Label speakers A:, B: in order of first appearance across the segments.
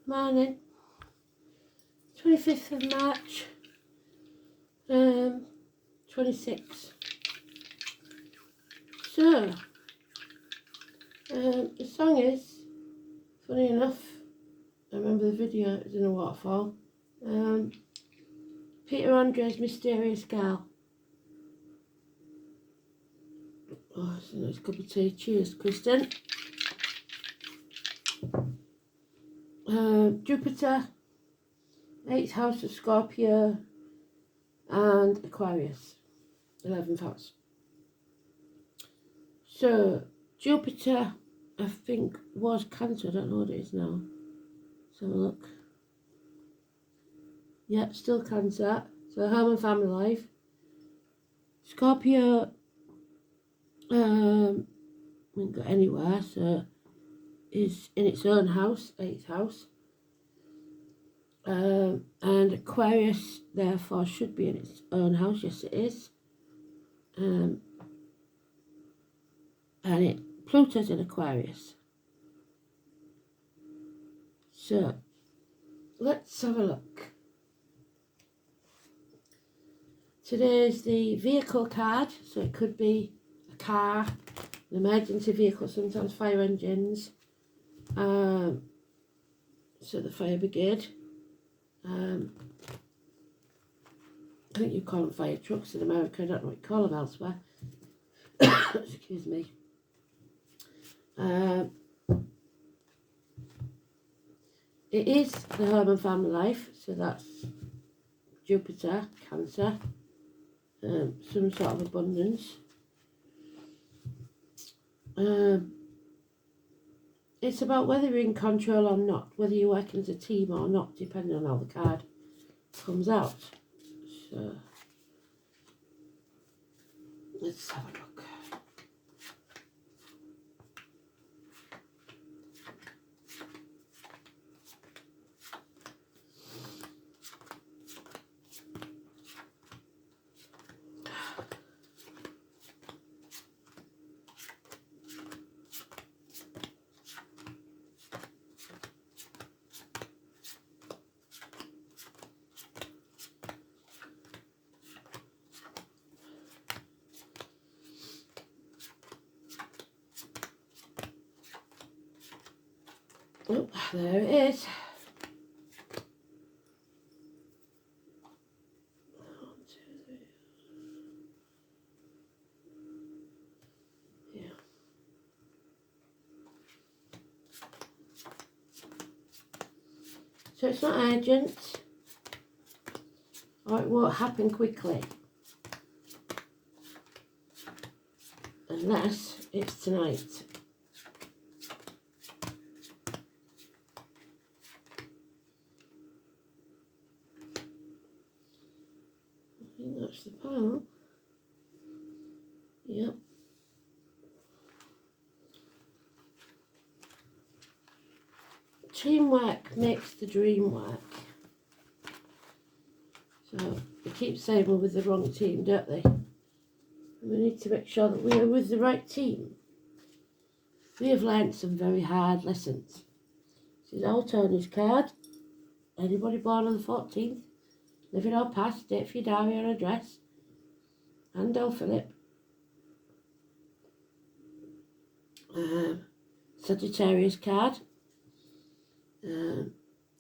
A: morning, 25th of March, 26. So, the song is, funny enough, I remember the video, it was in a waterfall, Peter Andre's Mysterious Girl. Oh, it's a nice cup of tea. Cheers, Kristen. Jupiter, 8th house of Scorpio, and Aquarius, 11th house. So, Jupiter, I think, was Cancer. I don't know what it is now. Let's have a look. Yeah, still Cancer. So, home and family life. Scorpio, didn't go anywhere, so is in its own house, 8th house. And Aquarius, therefore, should be in its own house. Yes, it is. And Pluto's in Aquarius. So, let's have a look. Today's the vehicle card, so it could be a car, an emergency vehicle, sometimes fire engines, so the fire brigade. I think you call them fire trucks in America, I don't know what you call them elsewhere. Excuse me. It is the home and family life, so that's Jupiter, Cancer, some sort of abundance. It's about whether you're in control or not, whether you're working as a team or not, depending on how the card comes out. So, let's have a look. Oh, there it is. Yeah. So it's not urgent, or it won't happen quickly, unless it's tonight. I think that's the part. Yep. Teamwork makes the dream work. So they keep saying we're with the wrong team, don't they? And we need to make sure that we are with the right team. We have learnt some very hard lessons. This is old Tony's card. Anybody born on the 14th, living or past, date for your diary or address. And Del Philip. Sagittarius card.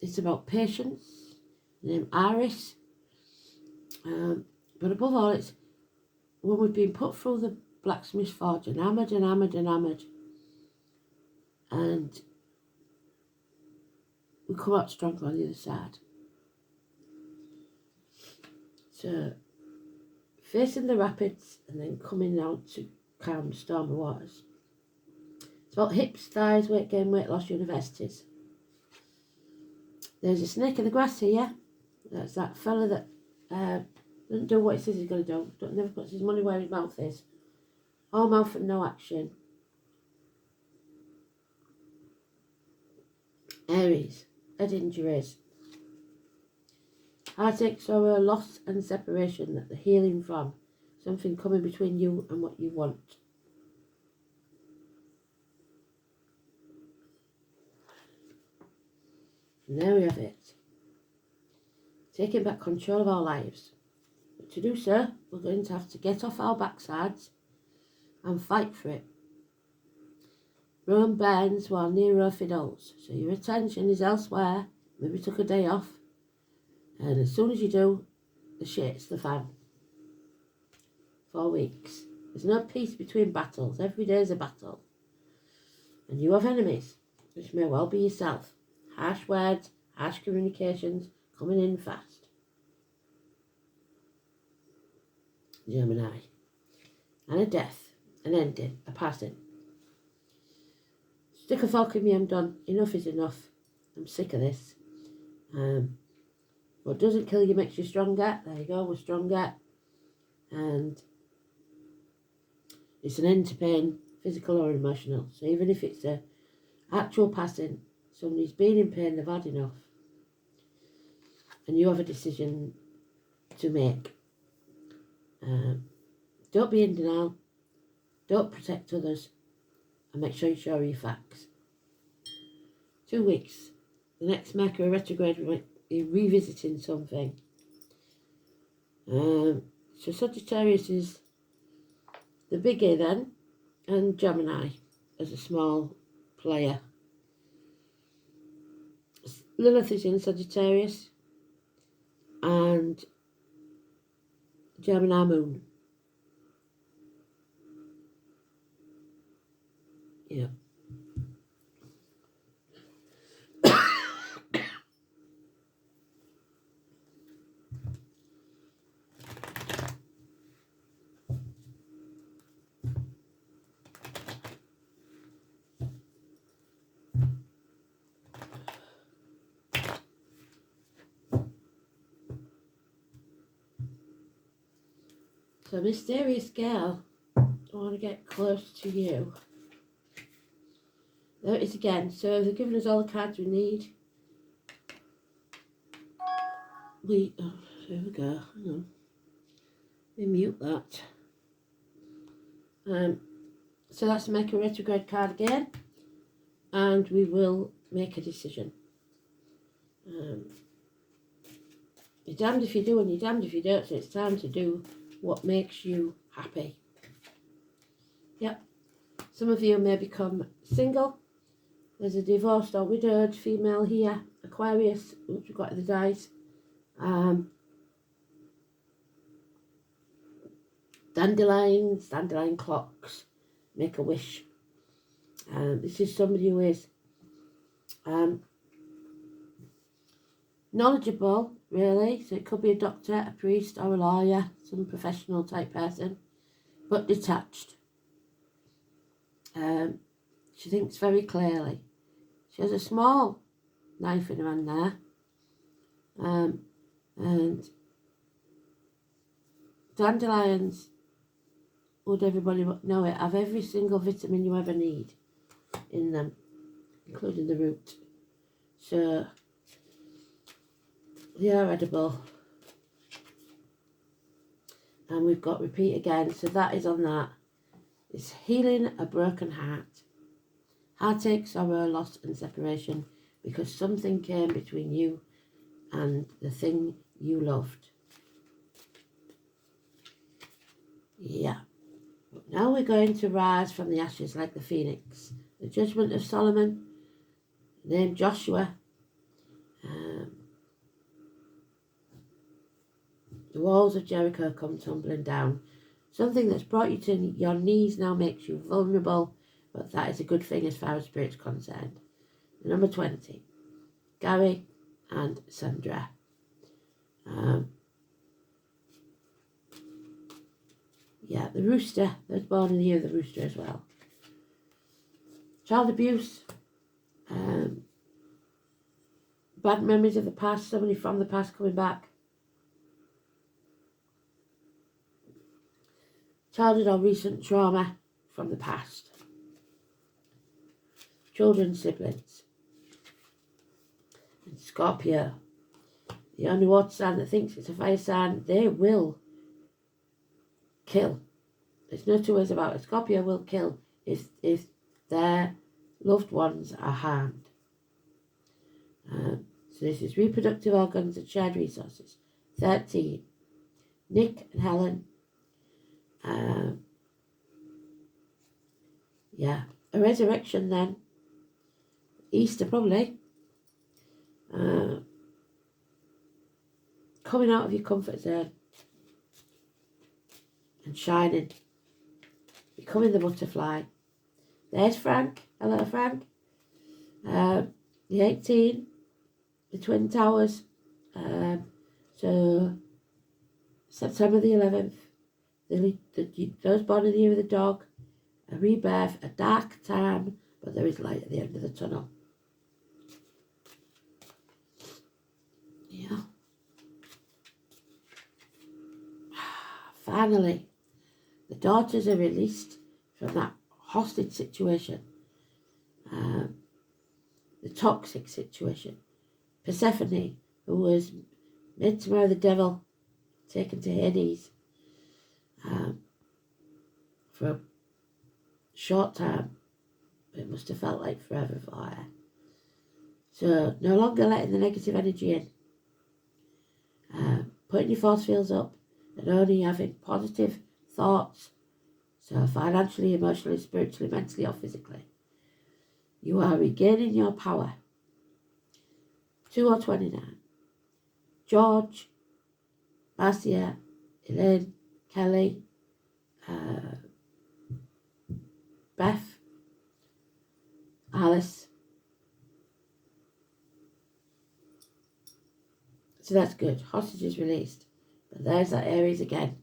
A: It's about patience. The name Iris. But above all, it's when we've been put through the blacksmith's forge and hammered and hammered and hammered, and we come out stronger on the other side. So, facing the rapids and then coming out to calm stormy waters. It's about hips, thighs, weight gain, weight loss, universities. There's a snake in the grass here. That's that fella that doesn't do what he says he's going to do. Never puts his money where his mouth is. All mouth and no action. Aries, head injuries. Heartache, sorrow, loss and separation that the healing from. Something coming between you and what you want. And there we have it. Taking back control of our lives. But to do so, we're going to have to get off our backsides and fight for it. Rome bends while Nero fiddles. So your attention is elsewhere. Maybe took a day off. And as soon as you do, the shit's the fan. 4 weeks. There's no peace between battles. Every day is a battle. And you have enemies, which may well be yourself. Harsh words, harsh communications, coming in fast. Gemini. And a death, an ending, a passing. Stick a fork in me, I'm done. Enough is enough. I'm sick of this. What doesn't kill you makes you stronger. There you go, we're stronger. And it's an end to pain, physical or emotional. So even if it's a actual passing, somebody's been in pain, they've had enough. And you have a decision to make. Don't be in denial. Don't protect others. And make sure you show your facts. 2 weeks. The next Mercury retrograde will be revisiting something. So Sagittarius is the big A then, and Gemini as a small player. Lilith is in Sagittarius and Gemini moon. Yeah. So, mysterious girl, I want to get close to you. There it is again. So they've given us all the cards we need. There we go. Hang on. Let me mute that. So that's to make a retrograde card again, and we will make a decision. You're damned if you do and you're damned if you don't, so it's time to do what makes you happy. Yep. Some of you may become single. There's a divorced or widowed female here. Aquarius, which we've got the dice. Dandelion clocks. Make a wish. This is somebody who is knowledgeable, really. So it could be a doctor, a priest, or a lawyer, some professional type person, but detached. She thinks very clearly. She has a small knife in her hand there. And dandelions, would everybody know it, have every single vitamin you ever need in them, including the root. So they are edible. And we've got repeat again, so that is on that. It's healing a broken heart. Heartache, sorrow, loss and separation because something came between you and the thing you loved. Yeah. But now we're going to rise from the ashes like the phoenix. The judgment of Solomon, named Joshua. The walls of Jericho come tumbling down. Something that's brought you to your knees now makes you vulnerable, but that is a good thing as far as spirit's concerned. Number 20, Gary and Sandra. Yeah, the rooster. There's born in the year of the rooster as well. Child abuse. Bad memories of the past. Somebody from the past coming back. Childhood or recent trauma from the past. Children, siblings. And Scorpio. The only water sign that thinks it's a fire sign, they will kill. There's no two ways about it. Scorpio will kill if their loved ones are harmed. So this is reproductive organs and shared resources. 13. Nick and Helen. Yeah. A resurrection then. Easter probably. Coming out of your comfort zone. And shining. Becoming the butterfly. There's Frank. Hello, Frank. The 18. The Twin Towers. So September the 11th. Those born in the year of the dog. A rebirth. A dark time. But there is light at the end of the tunnel. Yeah. Finally, the daughters are released from that hostage situation. The toxic situation. Persephone, who was made to marry the devil, taken to Hades for a short time. It must have felt like forever for her. So, no longer letting the negative energy in. Putting your force fields up and only having positive thoughts. So, financially, emotionally, spiritually, mentally, or physically. You are regaining your power. 2 or 29. George, Marcia, Elaine, Kelly, Beth, Alice. So that's good. Hostages released. But there's that Aries again.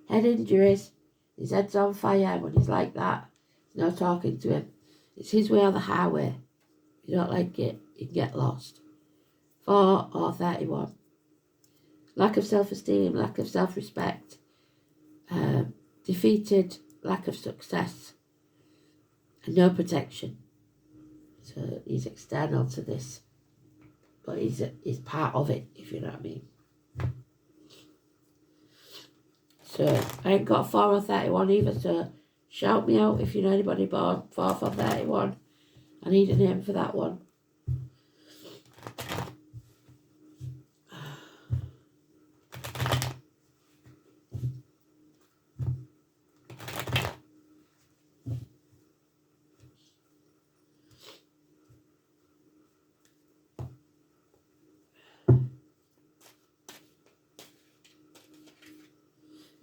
A: Head injuries. His head's on fire. When he's like that, there's no talking to him. It's his way or the highway. If you don't like it, you can get lost. 4 or 31. Lack of self-esteem, lack of self-respect. Defeated, lack of success. And no protection. So he's external to this. But he's part of it, if you know what I mean. So I ain't got 4 or 31 either, so shout me out if you know anybody born 4 or 31. I need a name for that one.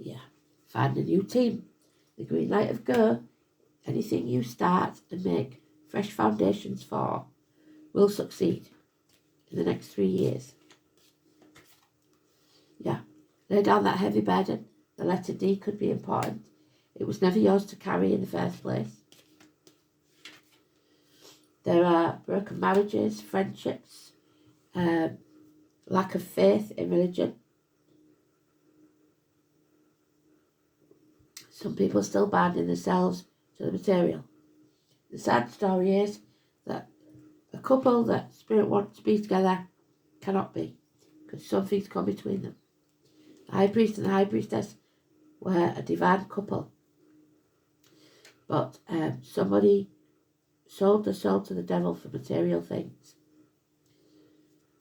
A: Yeah. Find a new team. The green light of go. Anything you start and make fresh foundations for will succeed in the next 3 years. Yeah. Lay down that heavy burden. The letter D could be important. It was never yours to carry in the first place. There are broken marriages, friendships, lack of faith in religion. Some people still binding themselves to the material. The sad story is that a couple that spirit wants to be together cannot be, because something's come between them. The high priest and the high priestess were a divine couple, but somebody sold their soul to the devil for material things.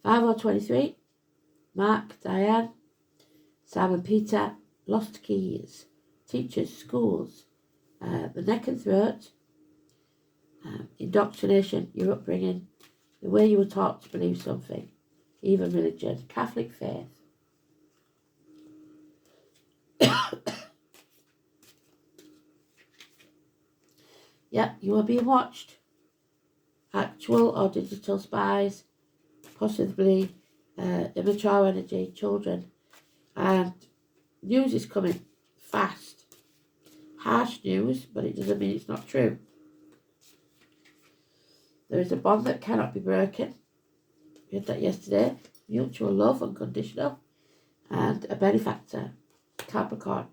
A: 5 or 23, Mark, Diane, Simon Peter, lost keys, teachers, schools, the neck and throat, indoctrination, your upbringing, the way you were taught to believe something, even religion, Catholic faith. Yeah, you are being watched. Actual or digital spies, possibly immature energy, children, and news is coming fast. Harsh news, but it doesn't mean it's not true. There is a bond that cannot be broken. We had that yesterday. Mutual love, unconditional, and a benefactor, Capricorn.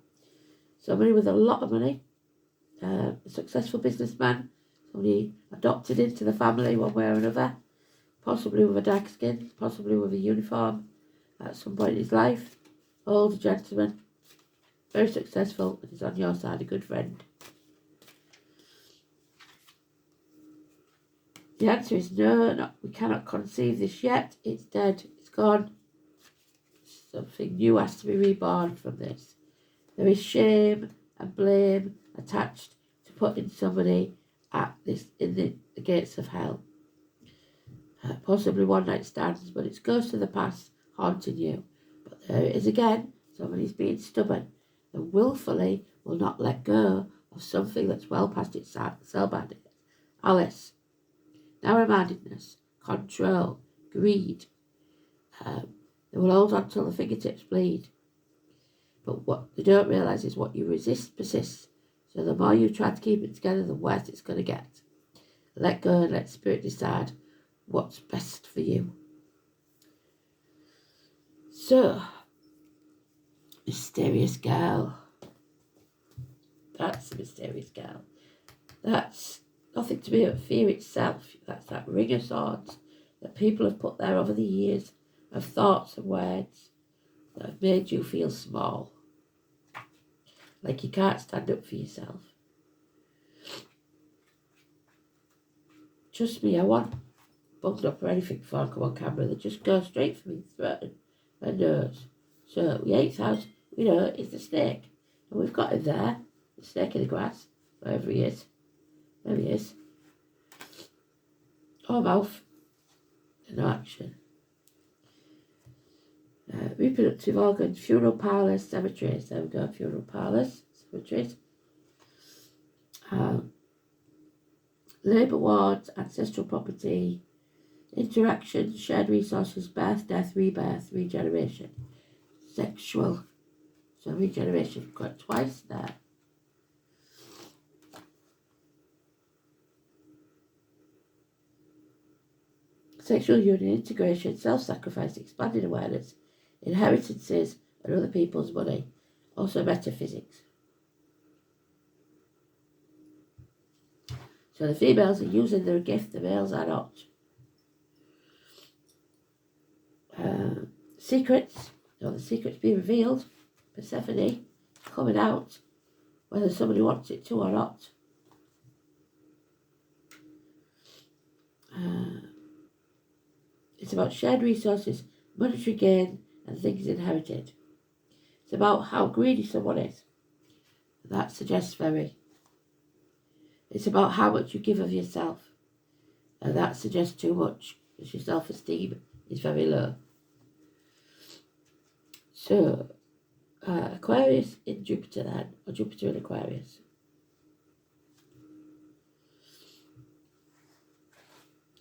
A: Somebody with a lot of money, a successful businessman, somebody adopted into the family one way or another, possibly with a dark skin, possibly with a uniform at some point in his life. Older gentleman, very successful, and is on your side, a good friend. The answer is no, we cannot conceive this yet. It's dead, it's gone. Something new has to be reborn from this. There is shame and blame attached to putting somebody in the gates of hell. Possibly one night stands, but it's ghosts of the past haunting you. But there it is again. Somebody's being stubborn and willfully will not let go of something that's well past its cell-banding. Alice. Narrow-mindedness, control, greed. They will hold on till the fingertips bleed. But what they don't realise is what you resist persists. So the more you try to keep it together, the worse it's going to get. Let go and let spirit decide what's best for you. So, mysterious girl. That's the mysterious girl. That's nothing to me but fear itself. That's that ring of swords that people have put there over the years of thoughts and words that have made you feel small. Like you can't stand up for yourself. Trust me, I wasn't bunged up or anything before I come on camera. They just go straight for me, throat and nose. So we 8,000, we know it's the snake. And we've got him there, the snake in the grass, wherever he is. There he is. Oh, mouth. No action. Reproductive organs, funeral parlours, cemeteries. There we go, funeral parlours, cemeteries. Labour wards, ancestral property, interaction, shared resources, birth, death, rebirth, regeneration. Sexual. So regeneration, got twice there. Sexual union, integration, self-sacrifice, expanded awareness, inheritances and other people's money. Also metaphysics. So the females are using their gift, the males are not. Secrets. The secrets being revealed. Persephone coming out, whether somebody wants it to or not. It's about shared resources, monetary gain, and things inherited. It's about how greedy someone is. That suggests very. It's about how much you give of yourself. And that suggests too much, because your self-esteem is very low. So, Aquarius in Jupiter then, or Jupiter in Aquarius.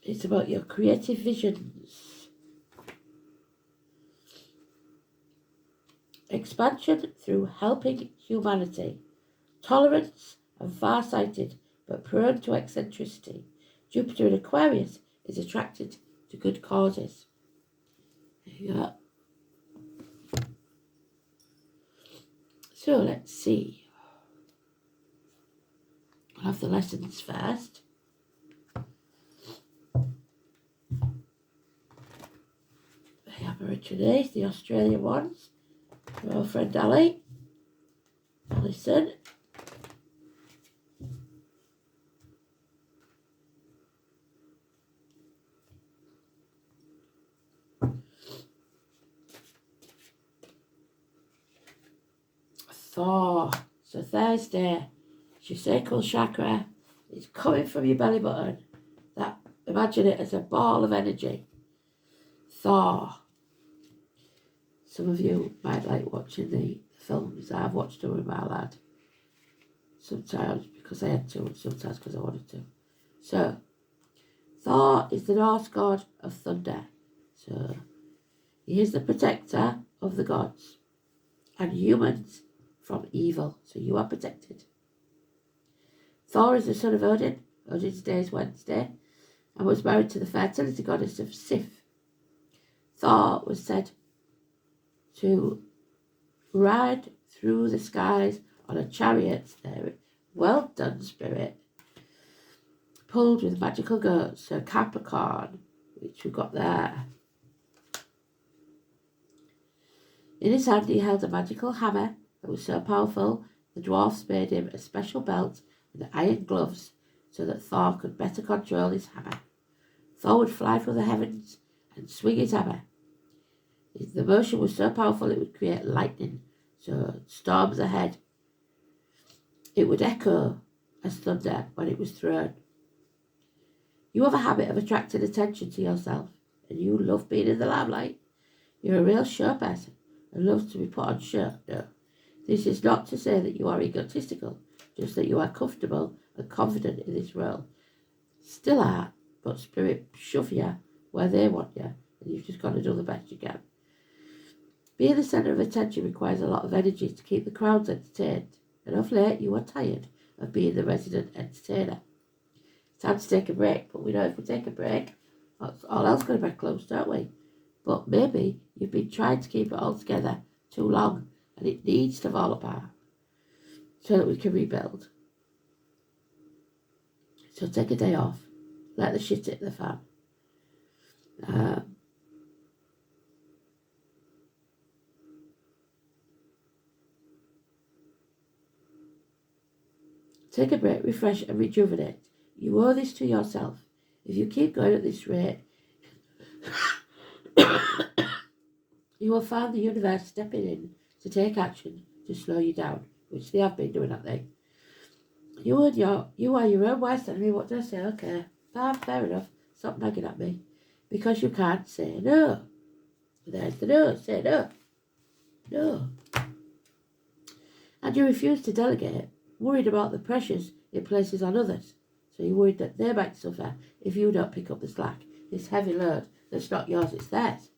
A: It's about your creative visions. Expansion through helping humanity. Tolerance and far-sighted, but prone to eccentricity. Jupiter in Aquarius is attracted to good causes. There you go. So let's see. I'll have the lessons first. The Aborigines, the Australian ones. Our friend Ali. Alison. Thor. So Thursday, your sacral chakra is coming from your belly button. Imagine it as a ball of energy. Thor. Some of you might like watching the films. I've watched them with my lad. Sometimes because I had to, and sometimes because I wanted to. So, Thor is the Norse god of thunder. So, he is the protector of the gods and humans from evil. So, you are protected. Thor is the son of Odin. Odin's day is Wednesday, and was married to the fertility goddess of Sif. Thor was said to ride through the skies on a chariot there. Well done, spirit. Pulled with magical goats, so Capricorn, which we've got there. In his hand he held a magical hammer that was so powerful the dwarfs made him a special belt with iron gloves so that Thor could better control his hammer. Thor would fly through the heavens and swing his hammer. The motion was so powerful it would create lightning, so storms ahead. It would echo as thunder when it was thrown. You have a habit of attracting attention to yourself, and you love being in the limelight. You're a real show person and love to be put on show. No, this is not to say that you are egotistical, just that you are comfortable and confident in this role. Still are, but spirit shove you where they want you, and you've just got to do the best you can. Being the centre of attention requires a lot of energy to keep the crowds entertained, and of late you are tired of being the resident entertainer. It's time to take a break, but we know if we take a break, all else going to be closed, don't we? But maybe you've been trying to keep it all together too long, and it needs to fall apart so that we can rebuild. So take a day off, let the shit hit the fan. Take a break, refresh and rejuvenate. You owe this to yourself. If you keep going at this rate, you will find the universe stepping in to take action to slow you down, which they have been doing, haven't they? You are your own worst enemy. What do I say? Okay, fair enough. Stop nagging at me. Because you can't say no. There's the no. Say no. No. And you refuse to delegate, worried about the pressures it places on others. So you're worried that they might suffer if you don't pick up the slack, this heavy load that's not yours, it's theirs.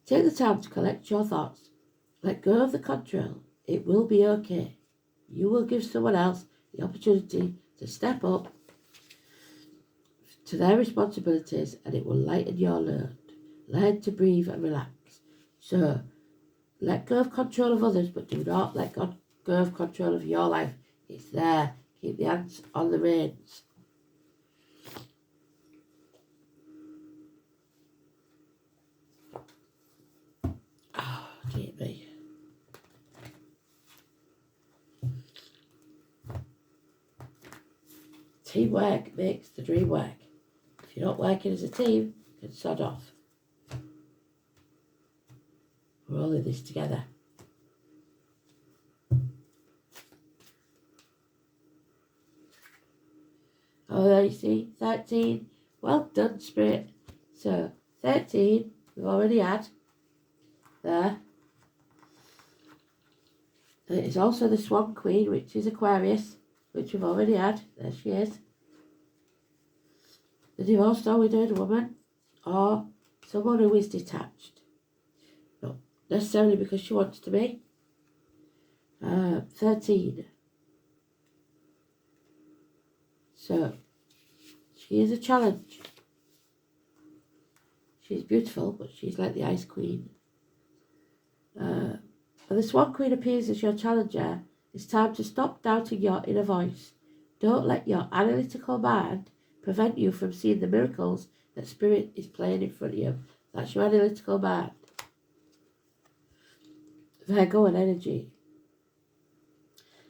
A: Take the time to collect your thoughts. Let go of the control. It will be okay. You will give someone else the opportunity to step up to their responsibilities, and it will lighten your load. Learn to breathe and relax. So, let go of control of others, but do not let go of control of your life. It's there. Keep the hands on the reins. Oh, dear me. Teamwork makes the dream work. If you're not working as a team, you can sod off. We're all in this together. Oh, there you see, 13. Well done, Spirit. So, 13, we've already had. There. And it is also the Swan Queen, which is Aquarius, which we've already had. There she is. The divorced or widowed woman, or someone who is detached. Not necessarily because she wants to be. 13. So, she is a challenge. She's beautiful, but she's like the Ice Queen. And the Swan Queen appears as your challenger. It's time to stop doubting your inner voice. Don't let your analytical mind prevent you from seeing the miracles that Spirit is playing in front of you. That's your analytical mind. Virgo and energy.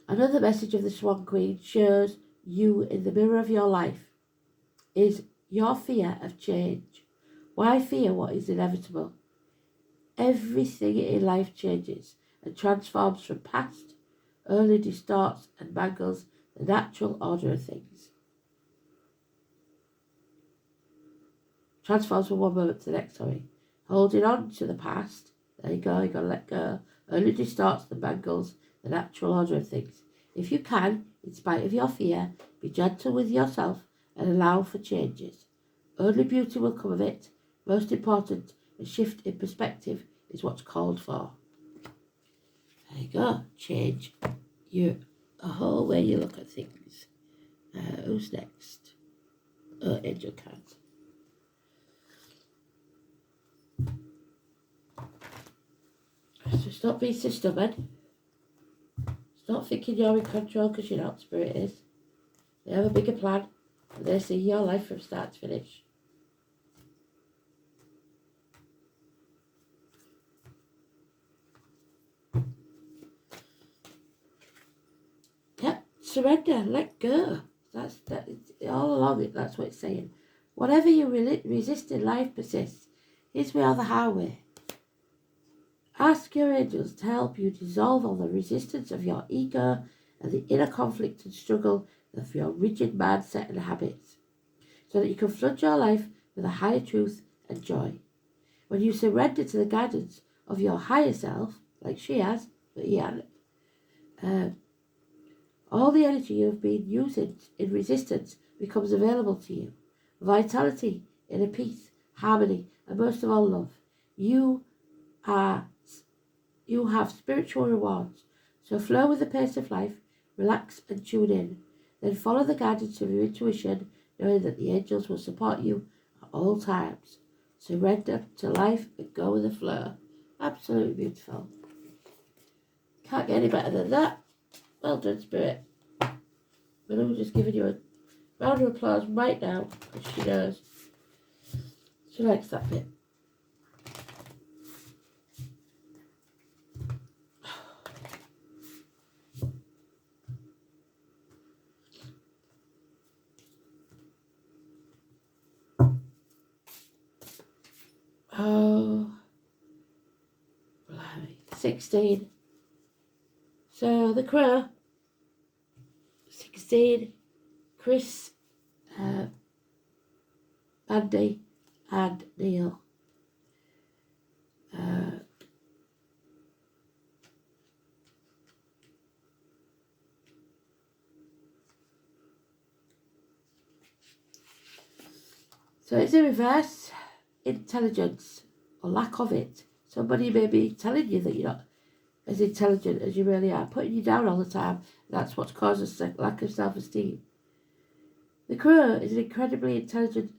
A: Another message of the Swan Queen shows you in the mirror of your life is your fear of change. Why fear what is inevitable? Everything in life changes and transforms from past, only distorts and mangles the natural order of things. Transforms from one moment to the next, Holding on to the past, there you go, you've got to let go, only distorts and mangles the natural order of things. If you can, in spite of your fear, be gentle with yourself and allow for changes. Only beauty will come of it. Most important, a shift in perspective is what's called for. There you go. Change the whole way you look at things. Who's next? Oh, angel cards. So stop being so stubborn. Stop thinking you're in control because you're not. Spirit is. They have a bigger plan, and they see your life from start to finish. Yep, surrender, let go. That's all along. That's what it's saying. Whatever you resist in life persists. His way or the highway. Ask your angels to help you dissolve all the resistance of your ego and the inner conflict and struggle of your rigid mindset and habits, so that you can flood your life with a higher truth and joy. When you surrender to the guidance of your higher self, like she has, but he hadn't, all the energy you have been using in resistance becomes available to you. Vitality, inner peace, harmony, and most of all love. You have spiritual rewards. So flow with the pace of life, relax and tune in. Then follow the guidance of your intuition, knowing that the angels will support you at all times. Surrender to life and go with the flow. Absolutely beautiful. Can't get any better than that. Well done, Spirit. Malou's just giving you a round of applause right now, because she knows. She likes that bit. Oh, blimey. 16. So the Crow, 16, Chris, Andy, and Neil. So it's in reverse. Intelligence, or lack of it. Somebody may be telling you that you're not as intelligent as you really are, putting you down all the time. That's what causes a lack of self-esteem. The Crow is an incredibly intelligent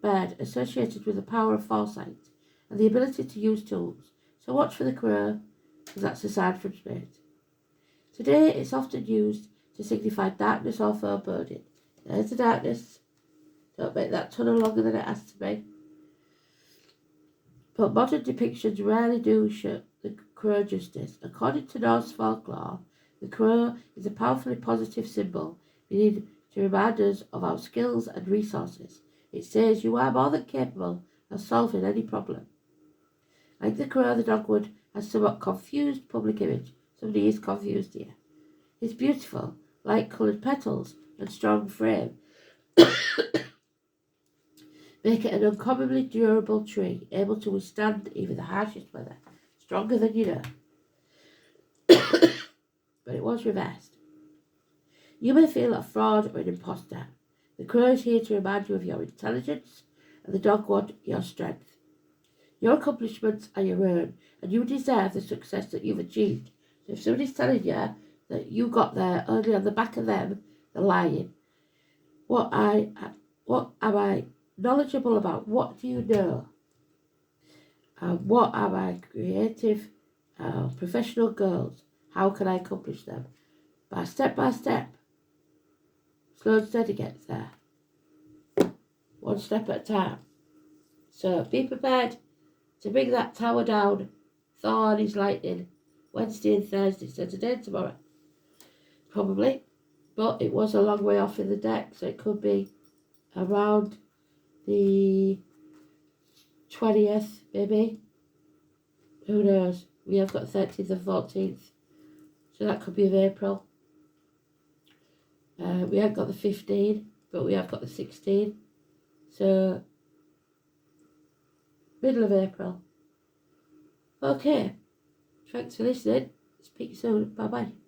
A: bird associated with the power of foresight and the ability to use tools. So watch for the Crow, because that's a sign from Spirit. Today it's often used to signify darkness or foreboding. There's the darkness. Don't make that tunnel longer than it has to be. But modern depictions rarely do show the Crow justice. According to Norse folklore, the Crow is a powerfully positive symbol, meaning to remind us of our skills and resources. It says you are more than capable of solving any problem. Like the Crow, the dogwood has somewhat confused public image. Somebody is confused here. It's beautiful, light-coloured petals and strong frame make it an uncommonly durable tree, able to withstand even the harshest weather. Stronger than you know. But it was reversed. You may feel a fraud or an imposter. The Crow is here to remind you of your intelligence, and the dogwood your strength. Your accomplishments are your own, and you deserve the success that you've achieved. So if somebody's telling you that you got there only on the back of them, they're lying. What am I knowledgeable about? What do you know? What are my creative, professional goals? How can I accomplish them? By step, slow and steady gets there. One step at a time. So be prepared to bring that tower down. Thor is lightning. Wednesday and Thursday. So today and tomorrow. Probably. But it was a long way off in the deck. So it could be around the 20th, maybe. Who knows? We have got 13th and 14th. So that could be of April. We haven't got the 15, but we have got the 16. So, middle of April. Okay. Thanks for listening. Speak soon. Bye-bye.